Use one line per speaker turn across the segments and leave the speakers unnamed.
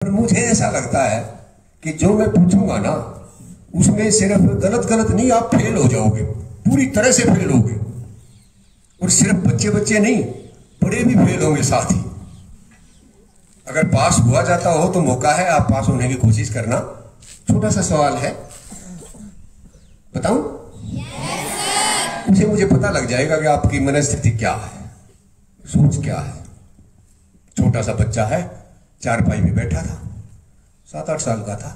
पर मुझे ऐसा लगता है कि जो मैं पूछूंगा ना उसमें सिर्फ गलत गलत नहीं, आप फेल हो जाओगे, पूरी तरह से फेल होगे। और सिर्फ बच्चे बच्चे नहीं, बड़े भी फेल होंगे साथ ही। अगर पास हुआ जाता हो तो मौका है, आप पास होने की कोशिश करना। छोटा सा सवाल है, बताऊं? उसे मुझे पता लग जाएगा कि आपकी मनस्थिति क्या है, सोच क्या है। छोटा सा बच्चा है, चारपाई में बैठा था, 7-8 साल का था।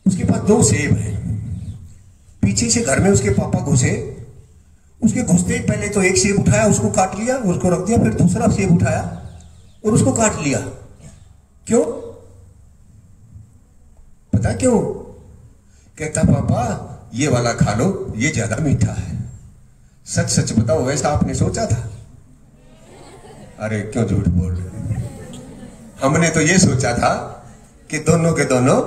उसके पास 2 सेब हैं। पीछे से घर में उसके पापा घुसे। उसके घुसते ही पहले तो एक सेब उठाया, उसको काट लिया, उसको रख दिया। फिर दूसरा सेब उठाया और उसको काट लिया। क्यों? पता क्यों? कहता पापा ये वाला खा लो, ये ज्यादा मीठा है। सच सच बताओ, वैसा आपने सोचा था? अरे क्यों झूठ बोल रहे? हमने तो ये सोचा था कि दोनों के दोनों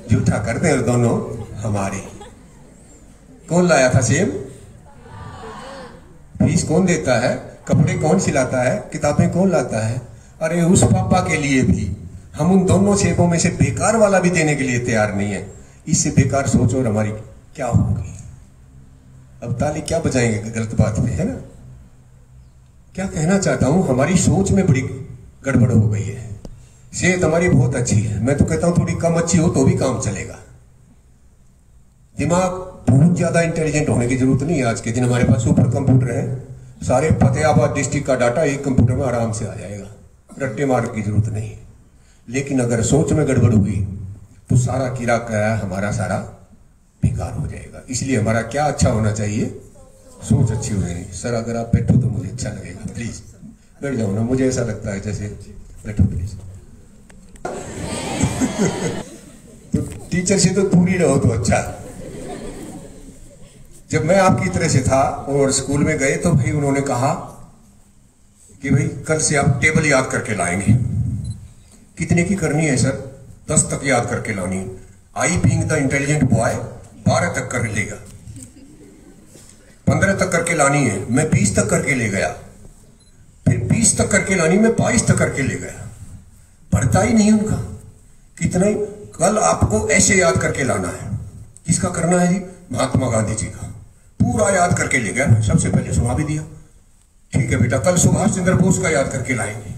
जूठा कर दें और दोनों हमारे। कौन लाया था सेब? फीस कौन देता है? कपड़े कौन सिलाता है? किताबें कौन लाता है? अरे उस पापा के लिए भी हम उन दोनों सेबों में से बेकार वाला भी देने के लिए तैयार नहीं है। इससे बेकार सोच और हमारी क्या होगी? अब ताली क्या बजाएंगे गलत बात पे, है ना? क्या कहना चाहता हूं, हमारी सोच में बड़ी गड़बड़ हो गई है। सेहत हमारी बहुत अच्छी है, मैं तो कहता हूं थोड़ी कम अच्छी हो तो भी काम चलेगा। दिमाग बहुत ज्यादा इंटेलिजेंट होने की जरूरत नहीं है। आज के दिन हमारे पास सुपर कंप्यूटर है, सारे फतेहाबाद डिस्ट्रिक्ट का डाटा एक कंप्यूटर में आराम से आ जाएगा, रट्टे मार की जरूरत नहीं है। लेकिन अगर सोच में गड़बड़ हुई तो सारा कीड़ा काया हमारा सारा बेकार हो जाएगा। इसलिए हमारा क्या अच्छा होना चाहिए? सोच अच्छी हो जाएगी। सर अगर आप बैठो तो मुझे अच्छा लगेगा, प्लीज बैठ जाओ ना। मुझे ऐसा लगता है जैसे बैठो प्लीज। तो टीचर से तो दूर ही रहो तो अच्छा। जब मैं आपकी तरह से था और स्कूल में गए तो भाई उन्होंने कहा कि भाई कल से आप टेबल याद करके लाएंगे। कितने की करनी है सर? 10 तक याद करके लानी है। I being the intelligent boy 12 तक कर लेगा। 15 तक करके लानी है, मैं 20 तक करके ले गया। फिर 20 तक करके लानी, मैं 22 तक करके ले गया। पढ़ता ही नहीं उनका। कितना ही कल आपको ऐसे याद करके लाना है। किसका करना है जी? महात्मा गांधी जी का। पूरा याद करके ले गया, सबसे पहले सुना भी दिया। ठीक है बेटा, कल सुभाष चंद्र बोस का याद करके लाएंगे,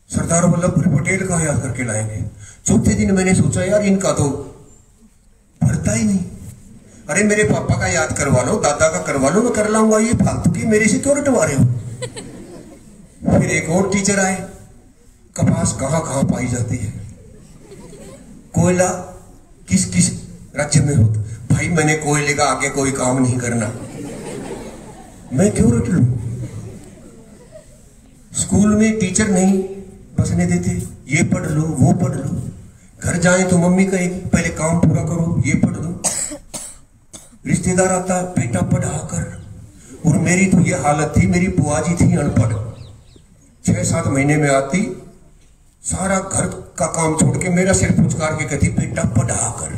सरदार वल्लभ भाई पटेल का याद करके लाएंगे। चौथे दिन मैंने सोचा यार इनका तो पढ़ता ही नहीं। अरे मेरे पापा का याद करवा लो, दादा का करवा लो, मैं कर लाऊंगा। ये फालतू की मेरे से क्यों रटवा रहे हो? फिर एक और टीचर आए। कपास कहां कहां पाई जाती है, कोयला किस किस राज्य में होता? भाई मैंने कोयले का आगे कोई काम नहीं करना, मैं क्यों रट लूं? स्कूल में टीचर नहीं बसने देते, ये पढ़ लो वो पढ़ लो। घर जाए तो मम्मी कहेगी पहले काम पूरा करो, ये पढ़ लो। रिश्तेदार आता, बेटा पढ़ा कर। और मेरी तो ये हालत थी, मेरी बुआ जी थी अनपढ़। 6-7 महीने में आती, सारा घर का काम छोड़ के मेरा सिर पुचकार के कहती बेटा पढ़ा कर।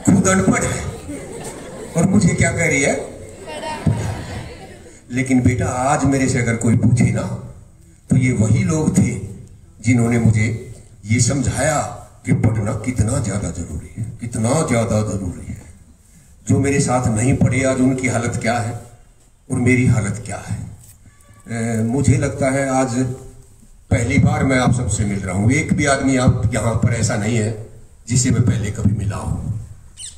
खुद अनपढ़ है और मुझे क्या कह रही है? लेकिन बेटा आज मेरे से अगर कोई पूछे ना तो ये वही लोग थे जिन्होंने मुझे ये समझाया कि पढ़ना कितना ज्यादा जरूरी है, कितना ज्यादा जरूरी है। जो मेरे साथ नहीं पढ़े आज उनकी हालत क्या है और मेरी हालत क्या है। मुझे लगता है आज पहली बार मैं आप सबसे मिल रहा हूं। एक भी आदमी आप यहां पर ऐसा नहीं है जिसे मैं पहले कभी मिला हूं।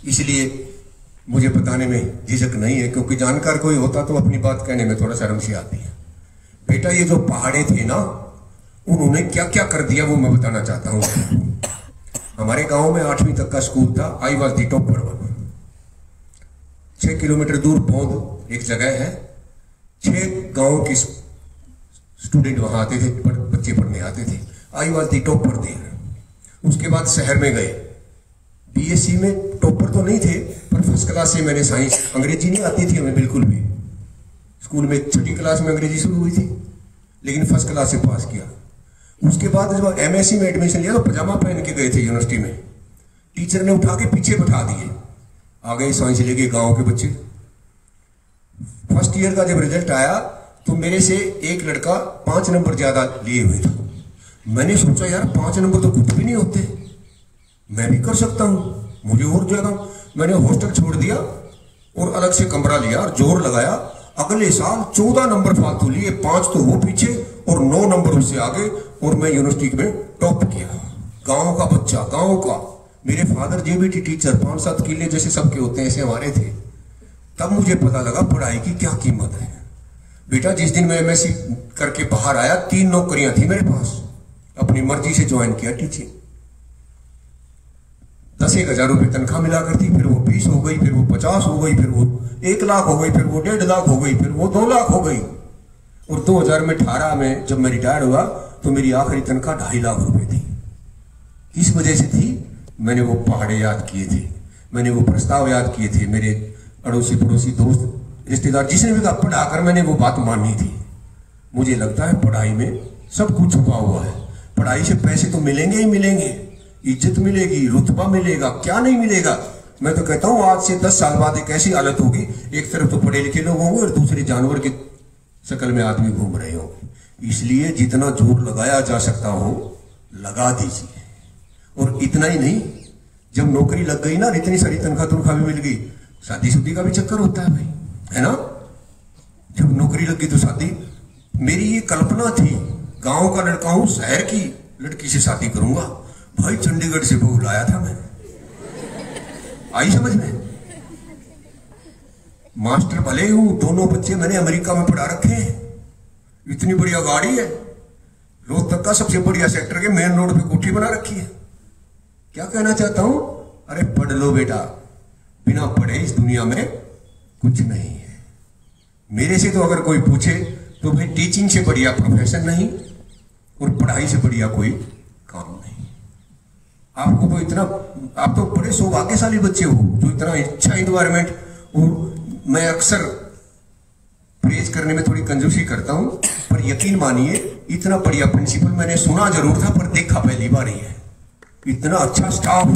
इसलिए मुझे बताने में झिझक नहीं है, क्योंकि जानकार कोई होता तो अपनी बात कहने में थोड़ा शर्म सी आती है। बेटा ये जो पहाड़े थे ना, उन्होंने क्या क्या कर दिया वो मैं बताना चाहता हूँ। हमारे गांव में 8वीं तक का स्कूल था। आई was the topper one. 6 kilometre दूर पौंद एक जगह है, 6 गांव के स्टूडेंट वहां आते थे, बच्चे पढ़ने आते थे। I was the topper there. उसके बाद शहर में गए, बीएससी में टॉपर तो नहीं थे पर फर्स्ट क्लास से मैंने साइंस, अंग्रेजी नहीं आती थी हमें बिल्कुल भी। स्कूल में 6ठी क्लास में अंग्रेजी शुरू हुई थी, लेकिन फर्स्ट क्लास से पास किया। उसके बाद जब एमएससी में एडमिशन लिया तो पजामा पहन के गए थे यूनिवर्सिटी में। टीचर ने उठा के पीछे बैठा दिए, आ गए साइंस लेके गांव के बच्चे। फर्स्ट ईयर का जब रिजल्ट आया तो मेरे से एक लड़का 5 नंबर ज्यादा लिए हुए था। मैंने सोचा यार 5 नंबर तो कुछ भी नहीं होते, मैं भी कर सकता हूं, मुझे और ज्यादा। मैंने हॉस्टल छोड़ दिया और अलग से कमरा लिया और जोर लगाया। अगले साल 14 नंबर फालतू लिए, 5 तो वो पीछे और 9 नंबर उससे आगे, और मैं यूनिवर्सिटी में टॉप किया। गांव का बच्चा, गांव का। मेरे फादर जेबीटी टीचर, 5-7 किले जैसे सबके होते हैं ऐसे हमारे थे। तब मुझे पता लगा पढ़ाई की क्या कीमत है। बेटा जिस दिन मैं एमएससी करके बाहर आया 3 नौकरियां थी मेरे पास, अपनी मर्जी से ज्वाइन किया टीचिंग। 10,000 रुपये तनख्वाह मिला करती, फिर वो 20 हो गई, फिर वो 50 हो गई, फिर वो 1 लाख हो गई, फिर वो 1.5 लाख हो गई, फिर वो 2 लाख हो गई। और 2018 में जब मैं रिटायर्ड हुआ तो मेरी आखिरी तनख्वाह 2.5 लाख रुपए थी। किस वजह से थी? मैंने वो पहाड़े याद किए थे, मैंने वो प्रस्ताव याद किए थे, मेरे अड़ोसी पड़ोसी दोस्त रिश्तेदार जिसने भी कहा पढ़ाकर मैंने वो बात माननी थी। मुझे लगता है पढ़ाई में सब कुछ छुपा हुआ है। पढ़ाई से पैसे तो मिलेंगे ही मिलेंगे, इज्जत मिलेगी, रुतबा मिलेगा, क्या नहीं मिलेगा। मैं तो कहता हूं आज से 10 साल बाद एक ऐसी हालत होगी, एक तरफ तो पढ़े लिखे लोग होंगे और दूसरे जानवर की शक्ल में आदमी घूम रहे होंगे। इसलिए जितना जोर लगाया जा सकता हो लगा दीजिए। और इतना ही नहीं, जब नौकरी लग गई ना, इतनी सारी तनख्वाह भी मिल गई, शादी शुदी का भी चक्कर होता है भाई, है ना। जब नौकरी लग गई तो शादी। मेरी ये कल्पना थी, गांव का लड़का हूं, शहर की लड़की से शादी करूंगा। भाई चंडीगढ़ से बहू लाया था मैं, आई समझ में। मास्टर भले हूं, दोनों बच्चे मैंने अमेरिका में पढ़ा रखे हैं, इतनी बढ़िया गाड़ी है, रोहतक का सबसे बढ़िया सेक्टर के मेन रोड पे कोठी बना रखी है। क्या कहना चाहता हूं? अरे पढ़ लो बेटा, बिना पढ़े इस दुनिया में कुछ नहीं है। मेरे से तो अगर कोई पूछे तो भाई टीचिंग से बढ़िया प्रोफेशन नहीं और पढ़ाई से बढ़िया कोई काम नहीं। आपको तो इतना, आप तो बड़े सौभाग्यशाली बच्चे हो जो इतना अच्छा इन्वायरमेंट। और मैं अक्सर प्रेज करने में थोड़ी कंजूसी करता हूं, पर यकीन मानिए इतना बढ़िया प्रिंसिपल मैंने सुना जरूर था पर देखा पहली बार ही है। इतना अच्छा स्टाफ